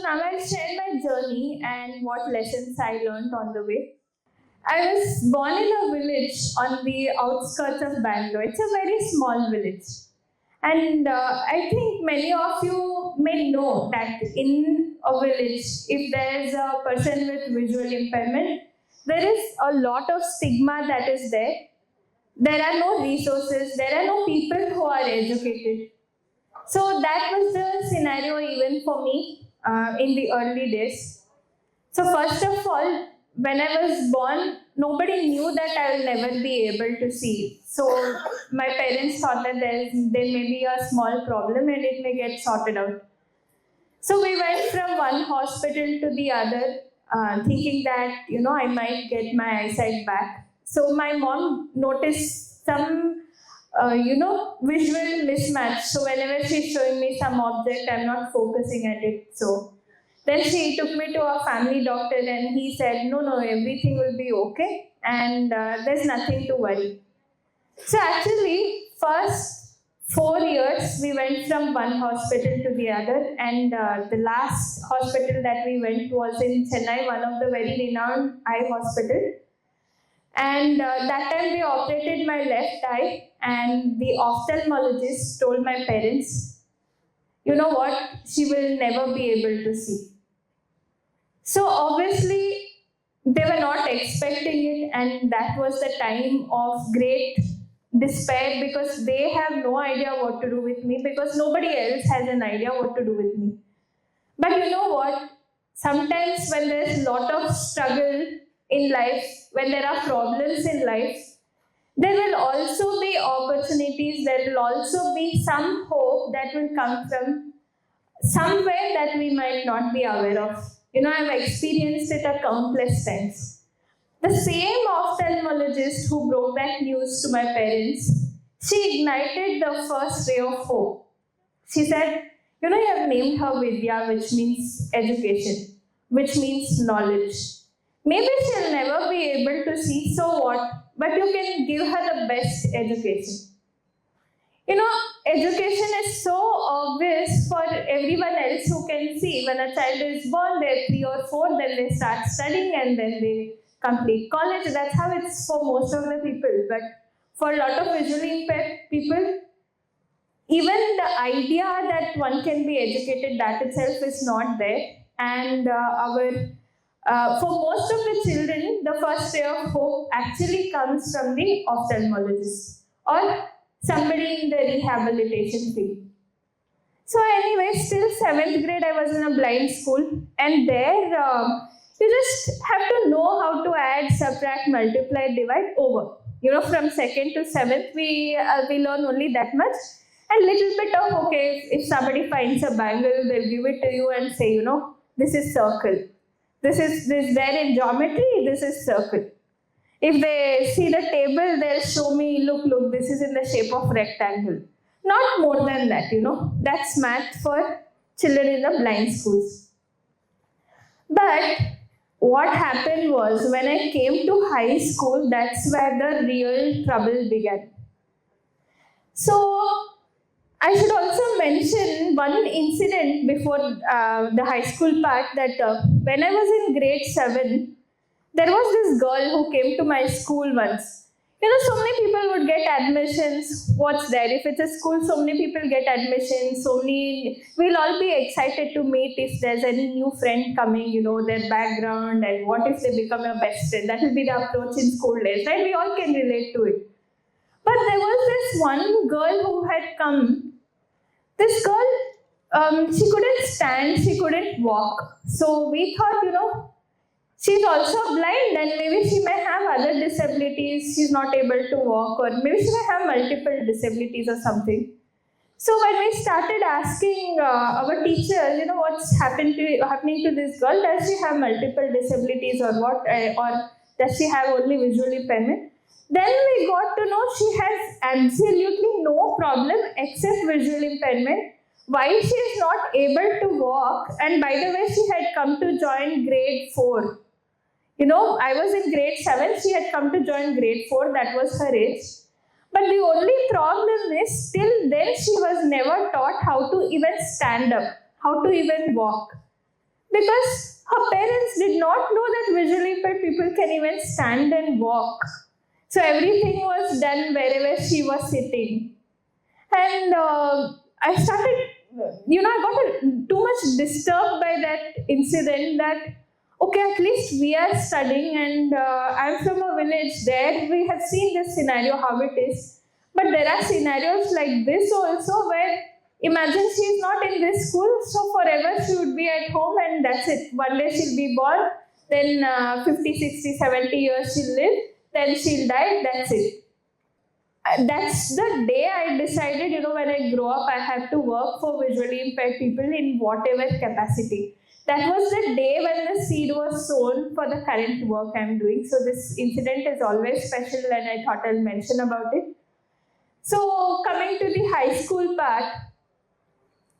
now I'll share my journey and what lessons I learned on the way. I was born in a village on the outskirts of Bangalore. It's a very small village. And I think many of you may know that in a village, if there is a person with visual impairment, there is a lot of stigma that is there. There are no resources, there are no people who are educated. So that was the scenario even for me in the early days. So first of all, when I was born, nobody knew that I will never be able to see. So my parents thought that there may be a small problem and it may get sorted out. So we went from one hospital to the other, thinking that I might get my eyesight back. So my mom noticed some visual mismatch. So whenever she's showing me some object, I'm not focusing at it. So then she took me to a family doctor and he said, no, everything will be okay and there's nothing to worry. So actually, first 4 years, we went from one hospital to the other, and the last hospital that we went was in Chennai, one of the very renowned eye hospital. And that time we operated my left eye, and the ophthalmologist told my parents, you know what, she will never be able to see. So obviously, they were not expecting it, and that was the time of great despair because they have no idea what to do with me because nobody else has an idea what to do with me. But you know what? Sometimes when there's a lot of struggle in life, when there are problems in life, there will also be opportunities, there will also be some hope that will come from somewhere that we might not be aware of. I've experienced it a countless times. The same ophthalmologist who broke that news to my parents, she ignited the first ray of hope. She said, you have named her Vidhya, which means education, which means knowledge. Maybe she'll never be able to see, so what? But you can give her the best education. Education is so obvious for everyone else who can see. When a child is born, they're 3 or 4, then they start studying and then they complete college. That's how it's for most of the people. But for a lot of visually impaired people, even the idea that one can be educated, that itself is not there. And for most of the children, the first ray of hope actually comes from the ophthalmologist or somebody in the rehabilitation field. So anyway, still 7th grade, I was in a blind school, and there you just have to know how to add, subtract, multiply, divide, over. From 2nd to 7th, we learn only that much. And little bit of, okay, if somebody finds a bangle, they'll give it to you and say, this is circle. This there in geometry, this is circle. If they see the table, they'll show me, look, this is in the shape of rectangle. Not more than that, That's math for children in the blind schools. But what happened was, when I came to high school, that's where the real trouble began. So, I should also mention one incident before the high school part that when I was in grade 7, there was this girl who came to my school once. So many people would get admissions. What's there? If it's a school, so many people get admissions. We'll all be excited to meet if there's any new friend coming, their background, and what if they become your best friend. That will be the approach in school days, right? We all can relate to it. But there was this one girl who had come. This girl, she couldn't stand, she couldn't walk. So we thought, she's also blind and maybe she may have other disabilities. She's not able to walk, or maybe she may have multiple disabilities or something. So when we started asking our teachers, what's happening to this girl? Does she have multiple disabilities or what? Or does she have only visual impairment? Then we got to know she has absolutely no problem except visual impairment. Why she is not able to walk, and by the way, she had come to join grade 4. I was in grade 7, she had come to join grade 4, that was her age. But the only problem is, till then she was never taught how to even stand up, how to even walk. because her parents did not know that visually impaired people can even stand and walk. So everything was done wherever she was sitting. And I started, I got too much disturbed by that incident that, okay, at least we are studying, and I'm from a village. There we have seen this scenario, how it is. But there are scenarios like this also where imagine she is not in this school, so forever she would be at home and that's it. One day she'll be born, then 50, 60, 70 years she'll live, then she'll die, that's it. That's the day I decided, when I grow up, I have to work for visually impaired people in whatever capacity. That was the day when the seed was sown for the current work I'm doing. So this incident is always special and I thought I'll mention about it. So coming to the high school part,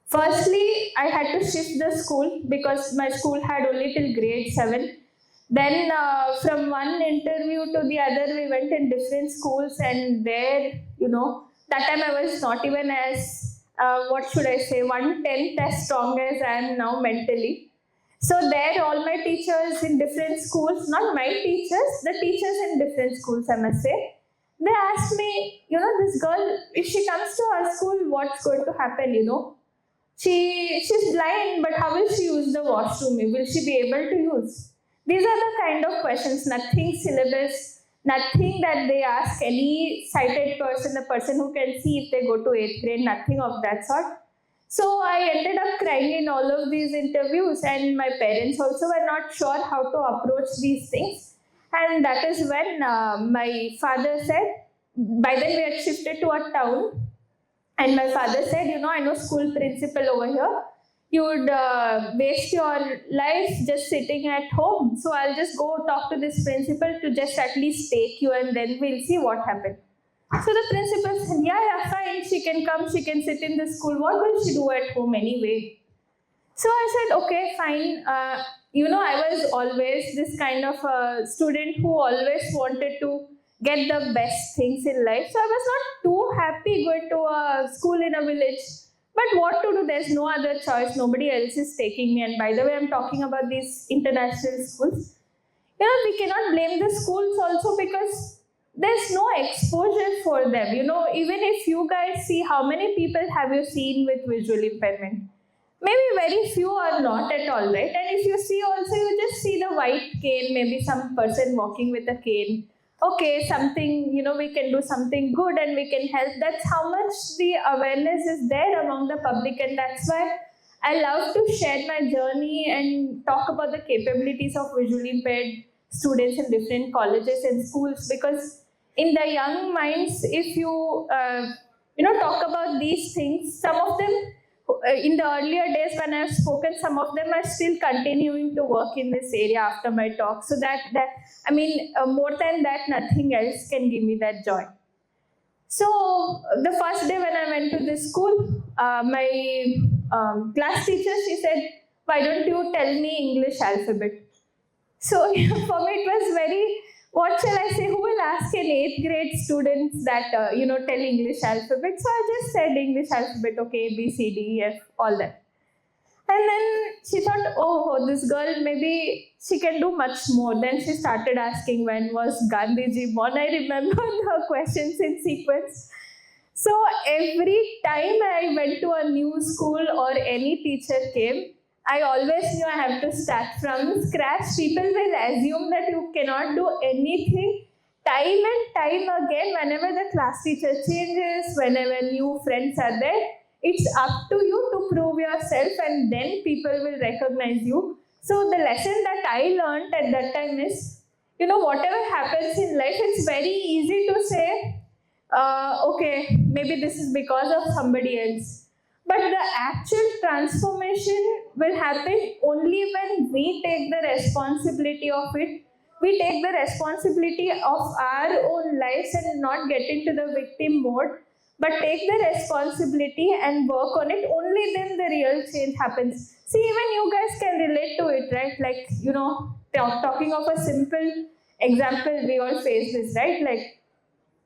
firstly, I had to shift the school because my school had only till grade 7. Then from one interview to the other, we went in different schools, and there, that time I was not even as, 1/10 as strong as I am now mentally. So there, all my teachers in different schools, not my teachers, the teachers in different schools, I must say, they asked me, this girl, if she comes to our school, what's going to happen, She's blind, but how will she use the washroom? Will she be able to use? These are the kind of questions, nothing syllabus, nothing that they ask any sighted person, a person who can see if they go to 8th grade, nothing of that sort. So I ended up crying in all of these interviews, and my parents also were not sure how to approach these things. And that is when my father said, by then we had shifted to a town, and my father said, I know school principal over here, you would waste your life just sitting at home. So I'll just go talk to this principal to just at least take you, and then we'll see what happens. So the principal said, yeah, fine, she can come, she can sit in the school. What will she do at home anyway? So I said, okay, fine. I was always this kind of a student who always wanted to get the best things in life. So I was not too happy going to a school in a village. But what to do? There's no other choice. Nobody else is taking me. And by the way, I'm talking about these international schools. We cannot blame the schools also because there's no exposure for them. Even if you guys see, how many people have you seen with visual impairment? Maybe very few or not at all, right? And if you see also, you just see the white cane, maybe some person walking with a cane. Okay, something, we can do something good and we can help. That's how much the awareness is there among the public, and that's why I love to share my journey and talk about the capabilities of visually impaired students in different colleges and schools, because in the young minds, if you, talk about these things, some of them, in the earlier days when I've spoken, some of them are still continuing to work in this area after my talk. So more than that, nothing else can give me that joy. So the first day when I went to this school, my class teacher, she said, why don't you tell me English alphabet? So for me it was very, what shall I say, who will ask an 8th grade students that, tell English alphabet? So I just said English alphabet, okay, A, B, C, D, E, F, all that. And then she thought, oh, this girl, maybe she can do much more. Then she started asking when was Gandhiji born. I remember her questions in sequence. So every time I went to a new school or any teacher came, I always knew I have to start from scratch. People will assume that you cannot do anything. Time and time again, whenever the class teacher changes, whenever new friends are there, it's up to you to prove yourself, and then people will recognize you. So the lesson that I learned at that time is, whatever happens in life, it's very easy to say, okay, maybe this is because of somebody else. But the actual transformation will happen only when we take the responsibility of it. We take the responsibility of our own lives and not get into the victim mode, but take the responsibility and work on it. Only then the real change happens. See, even you guys can relate to it, right? Like, talking of a simple example, we all face this, right? Like,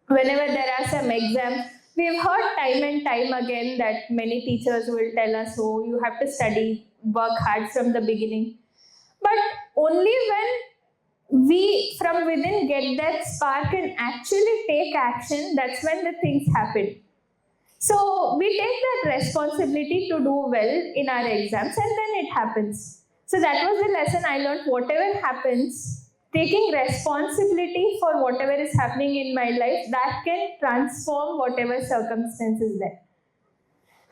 whenever there are some exams, we've heard time and time again that many teachers will tell us, oh, you have to study work hard from the beginning. But only when we from within get that spark and actually take action, that's when the things happen. So we take that responsibility to do well in our exams, and then it happens. So that was the lesson I learned. Whatever happens, taking responsibility for whatever is happening in my life, that can transform whatever circumstances there.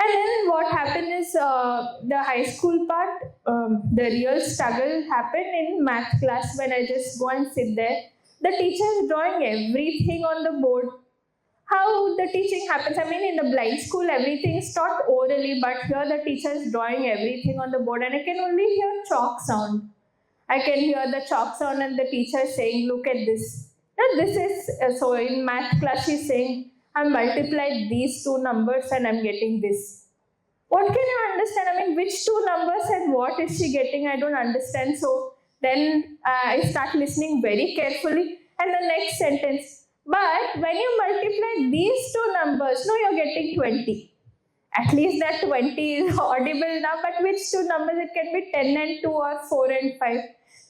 And then what happened is the high school part, the real struggle happened in math class when I just go and sit there. The teacher is drawing everything on the board. How the teaching happens, I mean, in the blind school, everything is taught orally, but here the teacher is drawing everything on the board, and I can only hear chalk sound. I can hear the chalk sound and the teacher saying, look at this. Now, this is, so in math class, she's saying, I multiplied these two numbers and I'm getting this. What can you understand? I mean, which two numbers and what is she getting? I don't understand. So then I start listening very carefully, and the next sentence, but when you multiply these two numbers, no, you're getting 20. At least that 20 is audible now, but which two numbers? It can be 10 and 2 or 4 and 5.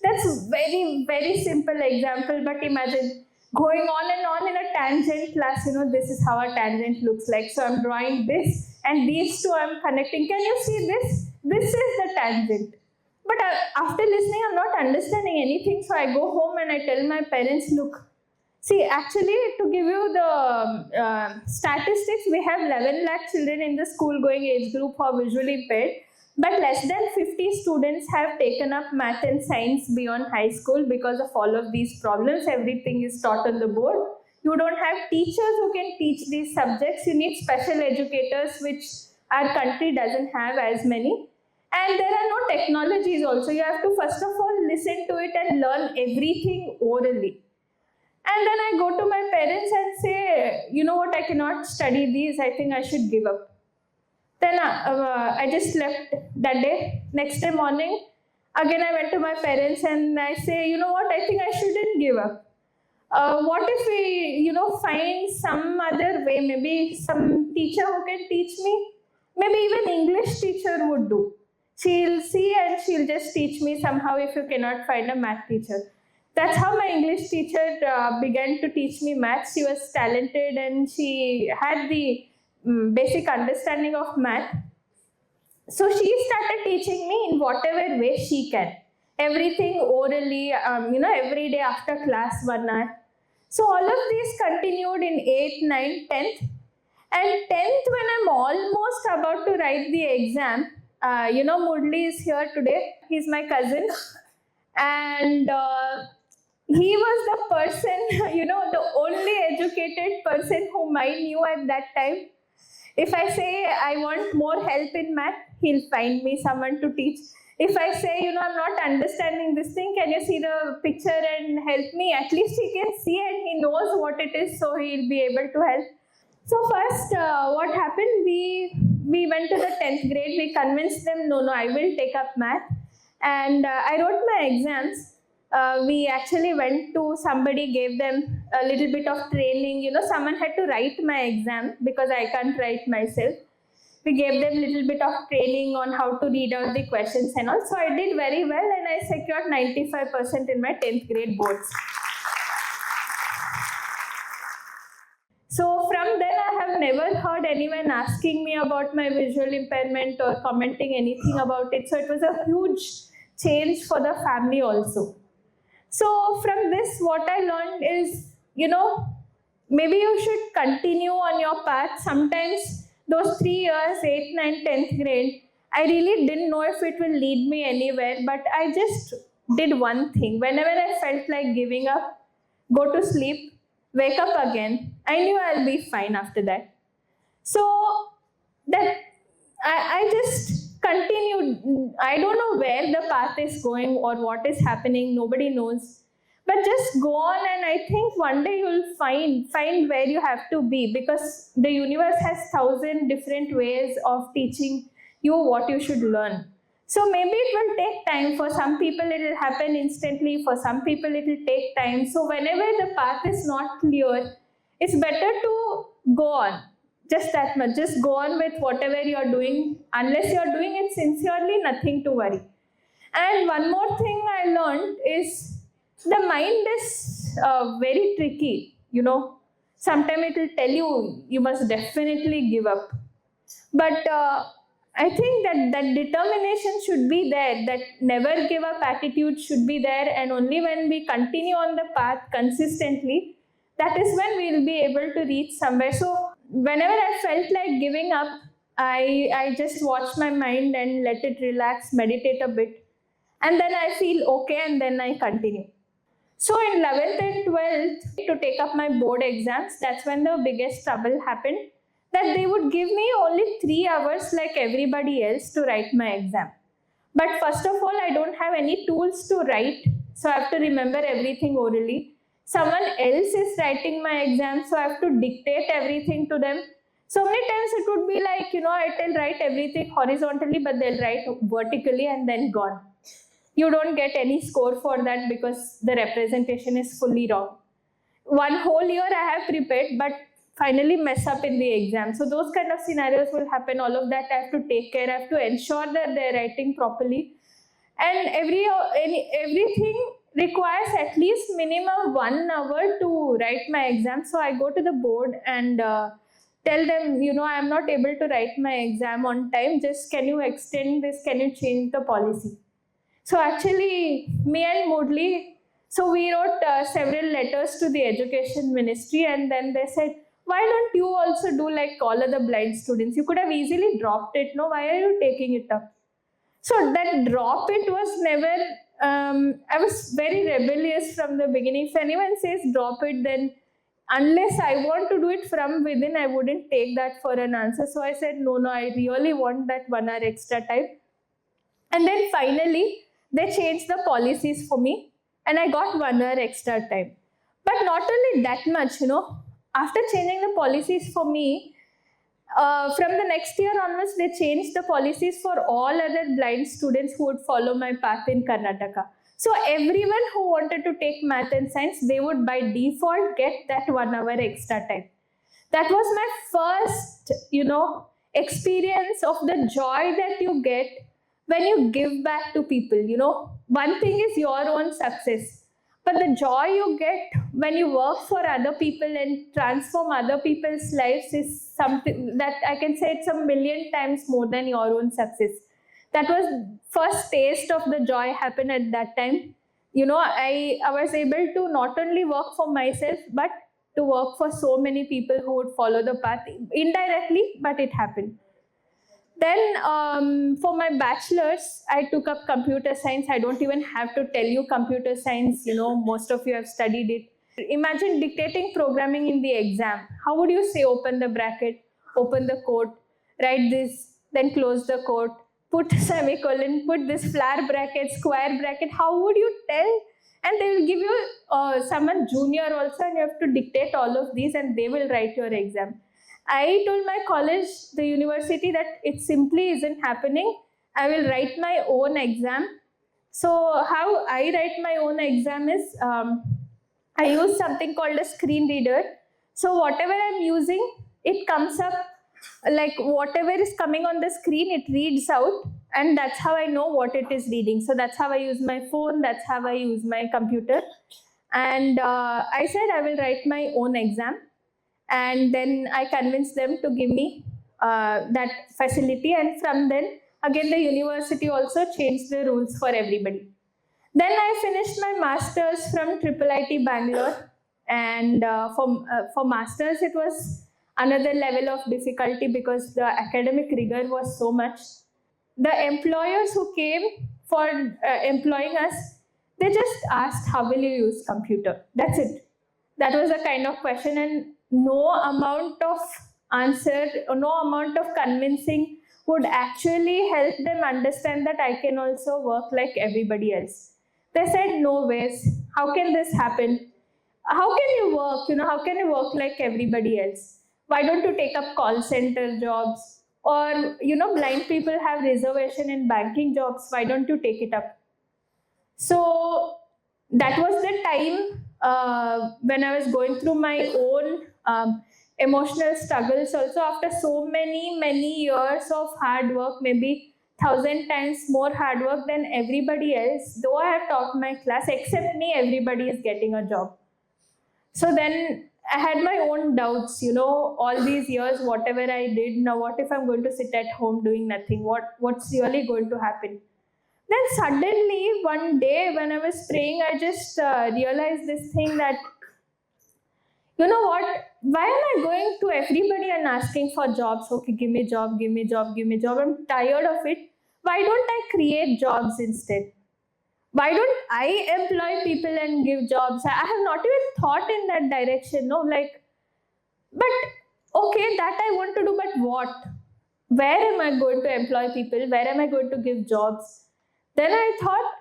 That's very, very simple example, but imagine going on and on in a tangent class, this is how a tangent looks like. So I'm drawing this, and these two I'm connecting. Can you see this? This is the tangent. But after listening, I'm not understanding anything. So I go home and I tell my parents, look, see, actually, to give you the statistics, we have 11 lakh children in the school-going age group who are visually impaired, but less than 50 students have taken up math and science beyond high school because of all of these problems. Everything is taught on the board. You don't have teachers who can teach these subjects. You need special educators, which our country doesn't have as many. And there are no technologies also. You have to first of all listen to it and learn everything orally. And then I go to my parents and say, you know what, I cannot study these, I think I should give up. Then I just left that day. Next day morning, again I went to my parents and I say, you know what, I think I shouldn't give up. What if we, find some other way, maybe some teacher who can teach me? Maybe even English teacher would do. She'll see and she'll just teach me somehow if you cannot find a math teacher. That's how my English teacher began to teach me maths. She was talented and she had the basic understanding of math. So she started teaching me in whatever way she can. Everything orally, every day after class 1 hour. So all of these continued in 8th, 9th, 10th. And 10th, when I'm almost about to write the exam, Murli is here today. He's my cousin. And he was the person, the only educated person whom I knew at that time. If I say I want more help in math, he'll find me someone to teach. If I say, I'm not understanding this thing, can you see the picture and help me? At least he can see and he knows what it is, so he'll be able to help. So first, what happened, we went to the 10th grade. We convinced them, no, I will take up math. And I wrote my exams. We actually went to somebody, gave them a little bit of training. Someone had to write my exam because I can't write myself. We gave them a little bit of training on how to read out the questions and all. So I did very well and I secured 95% in my 10th grade boards. So from then I have never heard anyone asking me about my visual impairment or commenting anything about it. So it was a huge change for the family also. So from this, what I learned is, maybe you should continue on your path. Sometimes those 3 years, 8th, 9th, 10th grade, I really didn't know if it will lead me anywhere, but I just did one thing. Whenever I felt like giving up, go to sleep, wake up again, I knew I'll be fine after that. So that I just continued. I don't know where the path is going or what is happening. Nobody knows. But just go on, and I think one day you'll find where you have to be, because the universe has 1,000 different ways of teaching you what you should learn. So maybe it will take time. For some people it will happen instantly. For some people it will take time. So whenever the path is not clear, it's better to go on. Just that much. Just go on with whatever you're doing. Unless you're doing it sincerely, nothing to worry. And one more thing I learned is the mind is very tricky. Sometimes it will tell you, you must definitely give up. But I think that determination should be there, that never give up attitude should be there, and only when we continue on the path consistently, that is when we will be able to reach somewhere. So whenever I felt like giving up, I just watch my mind and let it relax, meditate a bit, and then I feel okay, and then I continue. So in 11th and 12th, to take up my board exams, that's when the biggest trouble happened, that they would give me only 3 hours like everybody else to write my exam. But first of all, I don't have any tools to write, so I have to remember everything orally. Someone else is writing my exam, so I have to dictate everything to them. So many times it would be like, I'll write everything horizontally, but they'll write vertically and then gone. You don't get any score for that because the representation is fully wrong. One whole year I have prepared, but finally mess up in the exam. So those kind of scenarios will happen. All of that I have to take care. I have to ensure that they're writing properly. And everything requires at least minimum 1 hour to write my exam. So I go to the board and tell them, I'm not able to write my exam on time. Just can you extend this? Can you change the policy? So actually, me and Moodley, so we wrote several letters to the education ministry, and then they said, why don't you also do like all other blind students? You could have easily dropped it. No, why are you taking it up? So that drop it was never, I was very rebellious from the beginning. If anyone says drop it, then unless I want to do it from within, I wouldn't take that for an answer. So I said, no, I really want that 1 hour extra time. And then finally, they changed the policies for me, and I got 1 hour extra time. But not only that much, after changing the policies for me, from the next year onwards, they changed the policies for all other blind students who would follow my path in Karnataka. So everyone who wanted to take math and science, they would by default get that 1 hour extra time. That was my first, experience of the joy that you get when you give back to people. One thing is your own success, but the joy you get when you work for other people and transform other people's lives is something that I can say it's 1,000,000 times more than your own success. That was first taste of the joy happened at that time. I was able to not only work for myself, but to work for so many people who would follow the path indirectly, but it happened. Then for my bachelor's, I took up computer science. I don't even have to tell you computer science, most of you have studied it. Imagine dictating programming in the exam. How would you say open the bracket, open the quote, write this, then close the quote, put semicolon, put this flower bracket, square bracket. How would you tell? And they will give you someone junior also, and you have to dictate all of these, and they will write your exam. I told my college, the university, that it simply isn't happening. I will write my own exam. So how I write my own exam is, I use something called a screen reader. So whatever I'm using, it comes up, like whatever is coming on the screen, it reads out, and that's how I know what it is reading. So that's how I use my phone, that's how I use my computer. And I said I will write my own exam. And then I convinced them to give me that facility. And from then, again, the university also changed the rules for everybody. Then I finished my master's from IIIT Bangalore. And for master's, it was another level of difficulty because the academic rigor was so much. The employers who came for employing us, they just asked, how will you use computer? That's it. That was the kind of question, and no amount of answer, or no amount of convincing would actually help them understand that I can also work like everybody else. They said, no ways. How can this happen? How can you work? How can you work like everybody else? Why don't you take up call center jobs? Or, blind people have reservation in banking jobs. Why don't you take it up? So that was the time when I was going through my own emotional struggles also. After so many years of hard work, maybe 1,000 times more hard work than everybody else, though I have taught my class, except me, everybody is getting a job. So then I had my own doubts, all these years, whatever I did, now what if I'm going to sit at home doing nothing? What's really going to happen? Then suddenly one day when I was praying, I just realized this thing that, you know what, why am I going to everybody and asking for jobs? Okay, give me job, give me job, give me job. I'm tired of it. Why don't I create jobs instead? Why don't I employ people and give jobs? I have not even thought in that direction. No, but okay, that I want to do, but what? Where am I going to employ people? Where am I going to give jobs? Then I thought,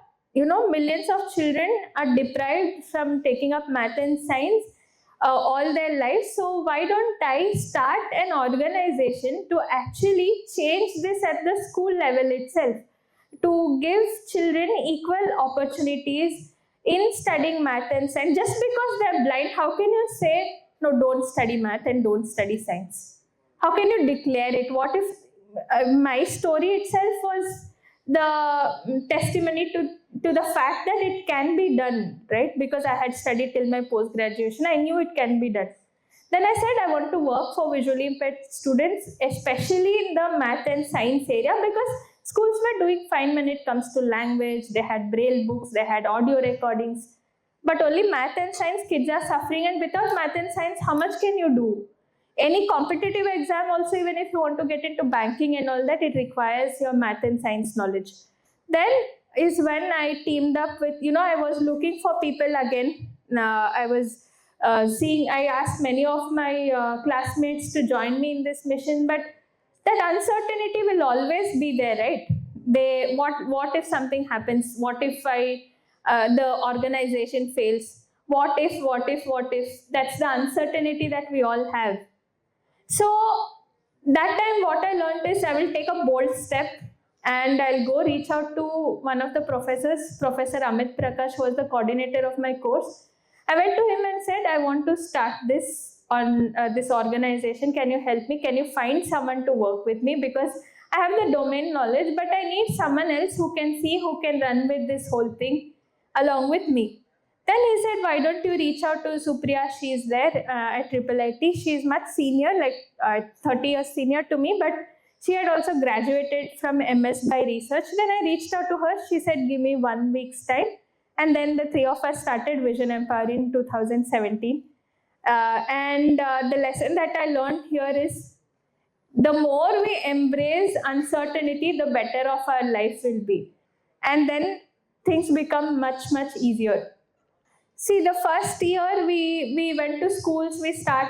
millions of children are deprived from taking up math and science all their lives. So why don't I start an organization to actually change this at the school level itself, to give children equal opportunities in studying math and science? Just because they're blind, how can you say, no, don't study math and don't study science? How can you declare it? What if my story itself was the testimony to the fact that it can be done, right? Because I had studied till my post-graduation, I knew it can be done. Then I said I want to work for visually impaired students, especially in the math and science area, because schools were doing fine when it comes to language. They had braille books, they had audio recordings, but only math and science kids are suffering. And without math and science, how much can you do? Any competitive exam also, even if you want to get into banking and all that, it requires your math and science knowledge. Then is when I teamed up with, I was looking for people again. I was I asked many of my classmates to join me in this mission, but that uncertainty will always be there, right? What if something happens? What if the organization fails? What if? That's the uncertainty that we all have. So that time what I learned is I will take a bold step and I'll go reach out to one of the professors, Professor Amit Prakash, who was the coordinator of my course. I went to him and said, I want to start this organization. Can you help me? Can you find someone to work with me? Because I have the domain knowledge, but I need someone else who can run with this whole thing along with me. Then he said, why don't you reach out to Supriya? She is there at IIIT. She is much senior, 30 years senior to me, but she had also graduated from MS by research. Then I reached out to her. She said, give me 1 week's time. And then the three of us started Vision Empower in 2017. The lesson that I learned here is, the more we embrace uncertainty, the better of our life will be. And then things become much easier. See, the first year we went to schools, we sat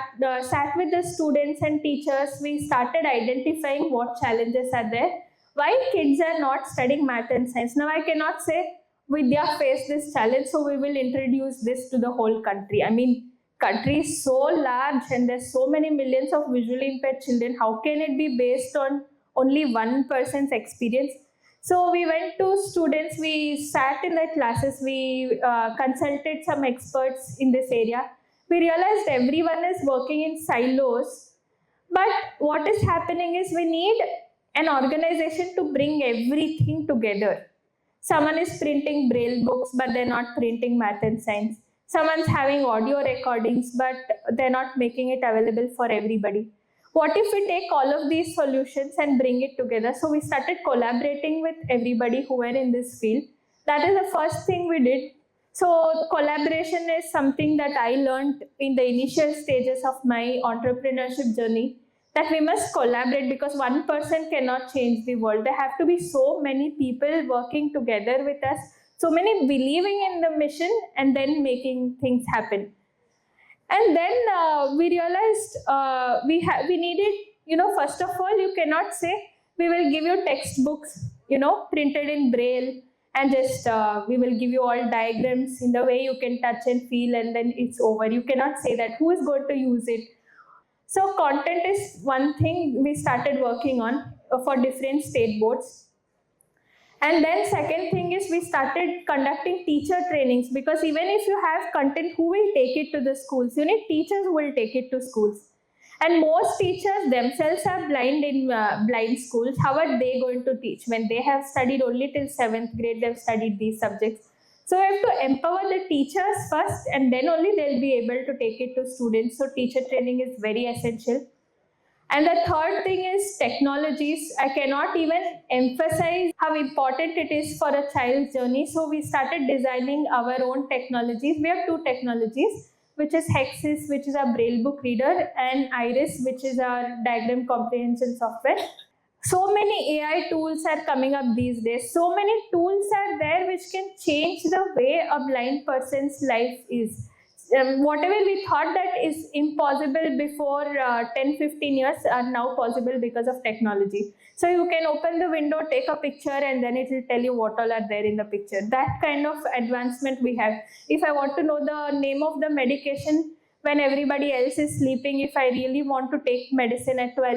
with the students and teachers, we started identifying what challenges are there, why kids are not studying math and science. Now I cannot say, Vidhya faced this challenge, so we will introduce this to the whole country. I mean, country is so large and there's so many millions of visually impaired children. How can it be based on only one person's experience? So we went to students, we sat in their classes, we consulted some experts in this area. We realized everyone is working in silos, but what is happening is we need an organization to bring everything together. Someone is printing braille books, but they're not printing math and science. Someone's having audio recordings, but they're not making it available for everybody. What if we take all of these solutions and bring it together? So we started collaborating with everybody who were in this field. That is the first thing we did. So collaboration is something that I learned in the initial stages of my entrepreneurship journey, that we must collaborate, because one person cannot change the world. There have to be so many people working together with us, so many believing in the mission and then making things happen. And then we realized we needed, first of all, you cannot say, we will give you textbooks, printed in braille, and just we will give you all diagrams in the way you can touch and feel, and then it's over. You cannot say that. Who is going to use it? So content is one thing we started working on for different state boards. And then second thing is we started conducting teacher trainings, because even if you have content, who will take it to the schools? You need teachers who will take it to schools. And most teachers themselves are blind in blind schools. How are they going to teach when they have studied only till 7th grade? They've studied these subjects. So we have to empower the teachers first, and then only they'll be able to take it to students. So teacher training is very essential. And the third thing is technologies. I cannot even emphasize how important it is for a child's journey. So we started designing our own technologies. We have two technologies, which is Hexis, which is our Braille book reader, and Iris, which is our diagram comprehension software. So many AI tools are coming up these days. So many tools are there which can change the way a blind person's life is. Whatever we thought that is impossible before 10-15 years are now possible because of technology. So you can open the window, take a picture, and then it will tell you what all are there in the picture. That kind of advancement we have. If I want to know the name of the medication when everybody else is sleeping, if I really want to take medicine at 12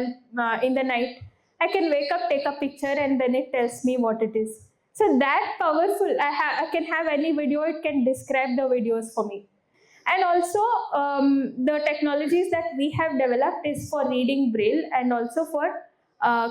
in the night, I can wake up, take a picture, and then it tells me what it is. So that powerful, I can have any video, it can describe the videos for me. And also the technologies that we have developed is for reading Braille and also for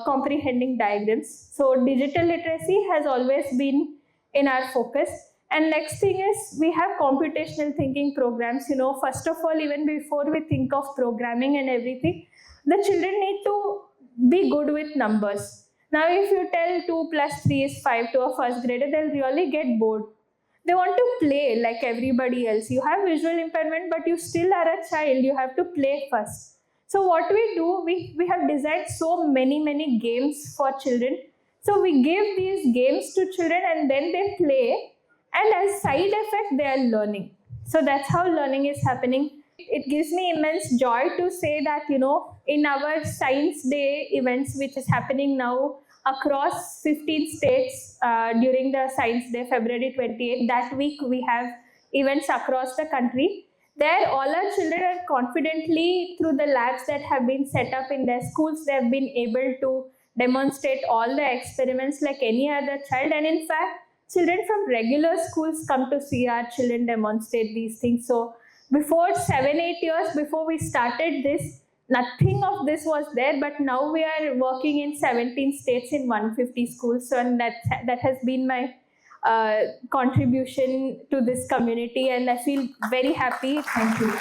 comprehending diagrams. So digital literacy has always been in our focus. And next thing is we have computational thinking programs. First of all, even before we think of programming and everything, the children need to be good with numbers. Now, if you tell 2 plus 3 is 5 to a first grader, they'll really get bored. They want to play like everybody else. You have visual impairment, but you still are a child. You have to play first. So what we do, we have designed so many games for children. So we give these games to children and then they play. And as side effect, they are learning. So that's how learning is happening. It gives me immense joy to say that, in our Science Day events, which is happening now, across 15 states during the Science Day, February 28th. That week we have events across the country. There all our children are confidently, through the labs that have been set up in their schools, they have been able to demonstrate all the experiments like any other child. And in fact, children from regular schools come to see our children demonstrate these things. So before 7-8 years before we started this, nothing of this was there, but now we are working in 17 states in 150 schools. So, and that has been my contribution to this community, and I feel very happy. Thank you.